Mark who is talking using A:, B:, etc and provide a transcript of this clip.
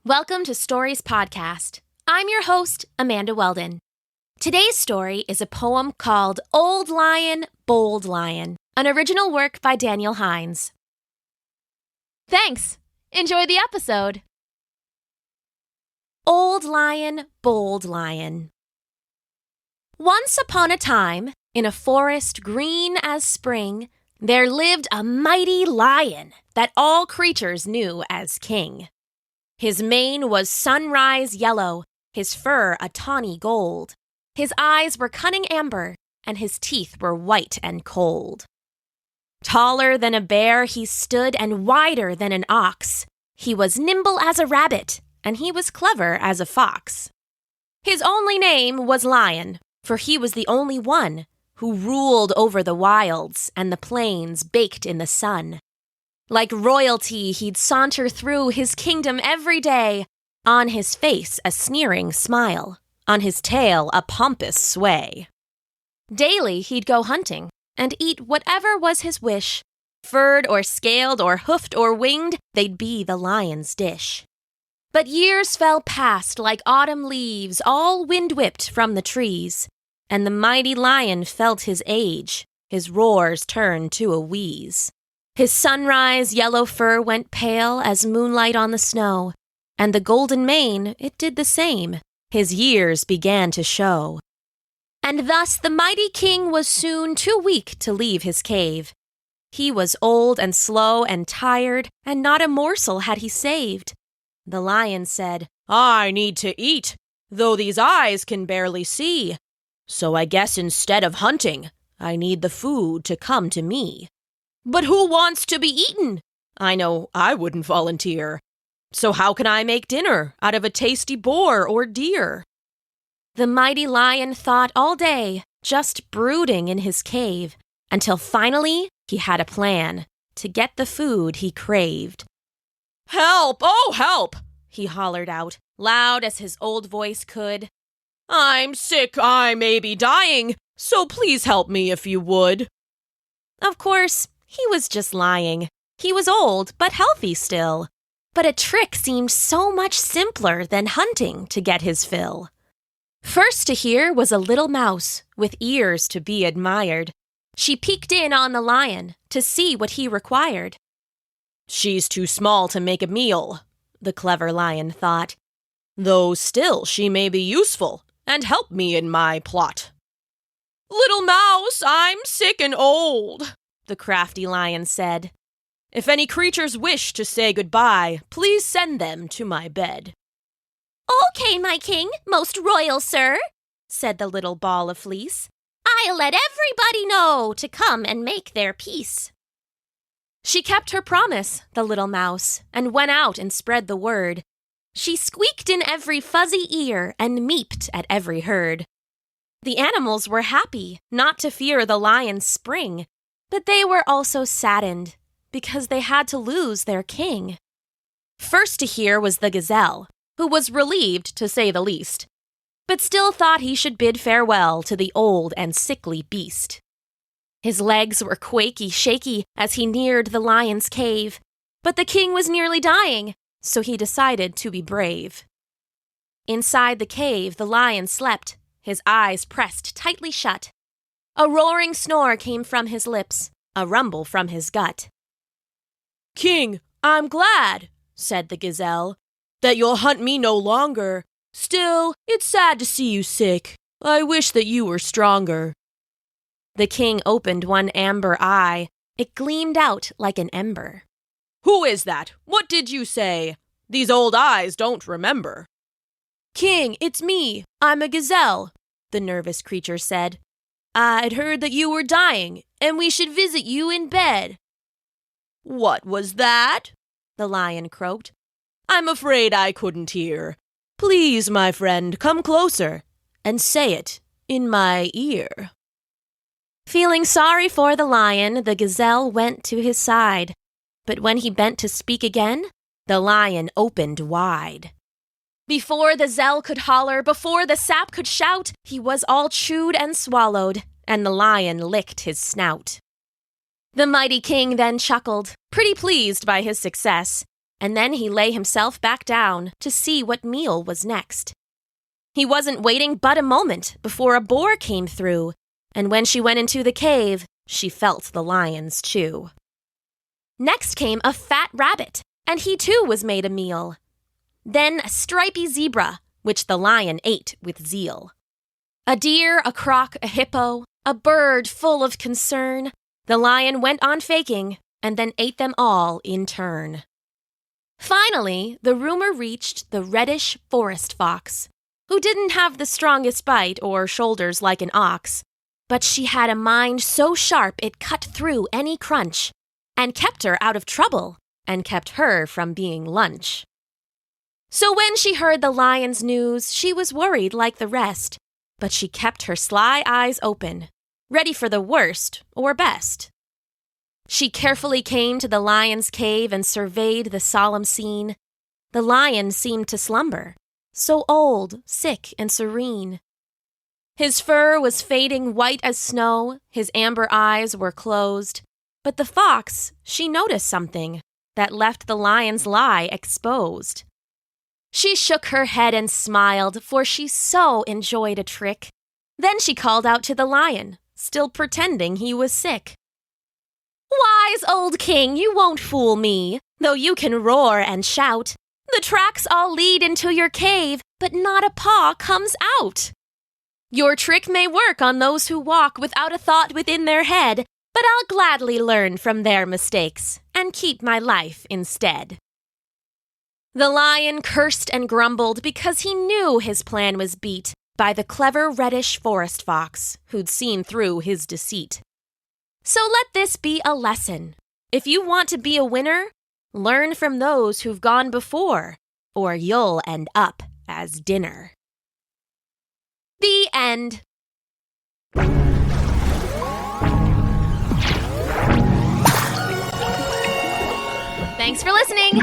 A: Welcome to Stories Podcast. I'm your host, Amanda Weldin. Today's story is a poem called Old Lion, Bold Lion, an original work by Daniel Hinds. Thanks. Enjoy the episode. Old Lion, Bold Lion. Once upon a time, in a forest green as spring, there lived a mighty lion that all creatures knew as king. His mane was sunrise yellow, his fur a tawny gold. His eyes were cunning amber, and his teeth were white and cold. Taller than a bear he stood, and wider than an ox. He was nimble as a rabbit, and he was clever as a fox. His only name was Lion, for he was the only one who ruled over the wilds and the plains baked in the sun. Like royalty, he'd saunter through his kingdom every day, on his face a sneering smile, on his tail a pompous sway. Daily he'd go hunting, and eat whatever was his wish. Furred or scaled or hoofed or winged, they'd be the lion's dish. But years fell past like autumn leaves, all wind-whipped from the trees, and the mighty lion felt his age, his roars turned to a wheeze. His sunrise yellow fur went pale as moonlight on the snow, and the golden mane, it did the same. His years began to show. And thus the mighty king was soon too weak to leave his cave. He was old and slow and tired, and not a morsel had he saved. The lion said, "I need to eat, though these eyes can barely see. So I guess instead of hunting, I need the food to come to me. But who wants to be eaten? I know I wouldn't volunteer. So how can I make dinner out of a tasty boar or deer?" The mighty lion thought all day, just brooding in his cave, until finally he had a plan to get the food he craved. "Help! Oh, help!" he hollered out, loud as his old voice could. "I'm sick, I may be dying, so please help me if you would." Of course, he was just lying. He was old, but healthy still. But a trick seemed so much simpler than hunting to get his fill. First to hear was a little mouse, with ears to be admired. She peeked in on the lion to see what he required. "She's too small to make a meal," the clever lion thought, "though still she may be useful and help me in my plot." "Little mouse, I'm sick and old," the crafty lion said. "If any creatures wish to say goodbye, please send them to my bed." "Okay, my king, most royal sir," said the little ball of fleece. "I'll let everybody know to come and make their peace." She kept her promise, the little mouse, and went out and spread the word. She squeaked in every fuzzy ear and meeped at every herd. The animals were happy not to fear the lion's spring, but they were also saddened because they had to lose their king. First to hear was the gazelle, who was relieved to say the least, but still thought he should bid farewell to the old and sickly beast. His legs were quaky, shaky as he neared the lion's cave, but the king was nearly dying, so he decided to be brave. Inside the cave, the lion slept, his eyes pressed tightly shut. A roaring snore came from his lips, a rumble from his gut. "King, I'm glad," said the gazelle, "that you'll hunt me no longer. Still, it's sad to see you sick. I wish that you were stronger." The king opened one amber eye. It gleamed out like an ember. "Who is that? What did you say? These old eyes don't remember." "King, it's me. I'm a gazelle," the nervous creature said. "I'd heard that you were dying, and we should visit you in bed." "What was that?" the lion croaked. "I'm afraid I couldn't hear. Please, my friend, come closer and say it in my ear." Feeling sorry for the lion, the gazelle went to his side. But when he bent to speak again, the lion opened wide. Before the zell could holler, before the sap could shout, he was all chewed and swallowed, and the lion licked his snout. The mighty king then chuckled, pretty pleased by his success, and then he lay himself back down to see what meal was next. He wasn't waiting but a moment before a boar came through, and when she went into the cave, she felt the lions chew. Next came a fat rabbit, and he too was made a meal. Then a stripy zebra, which the lion ate with zeal. A deer, a croc, a hippo, a bird full of concern, the lion went on faking, and then ate them all in turn. Finally, the rumor reached the reddish forest fox, who didn't have the strongest bite or shoulders like an ox, but she had a mind so sharp it cut through any crunch, and kept her out of trouble, and kept her from being lunch. So when she heard the lion's news, she was worried like the rest, but she kept her sly eyes open, ready for the worst or best. She carefully came to the lion's cave and surveyed the solemn scene. The lion seemed to slumber, so old, sick, and serene. His fur was fading white as snow, his amber eyes were closed, but the fox, she noticed something that left the lion's lie exposed. She shook her head and smiled, for she so enjoyed a trick. Then she called out to the lion, still pretending he was sick. "Wise old king, you won't fool me, though you can roar and shout. The tracks all lead into your cave, but not a paw comes out. Your trick may work on those who walk without a thought within their head, but I'll gladly learn from their mistakes and keep my life instead." The lion cursed and grumbled because he knew his plan was beat by the clever reddish forest fox who'd seen through his deceit. So let this be a lesson. If you want to be a winner, learn from those who've gone before, or you'll end up as dinner. The end. Thanks for listening.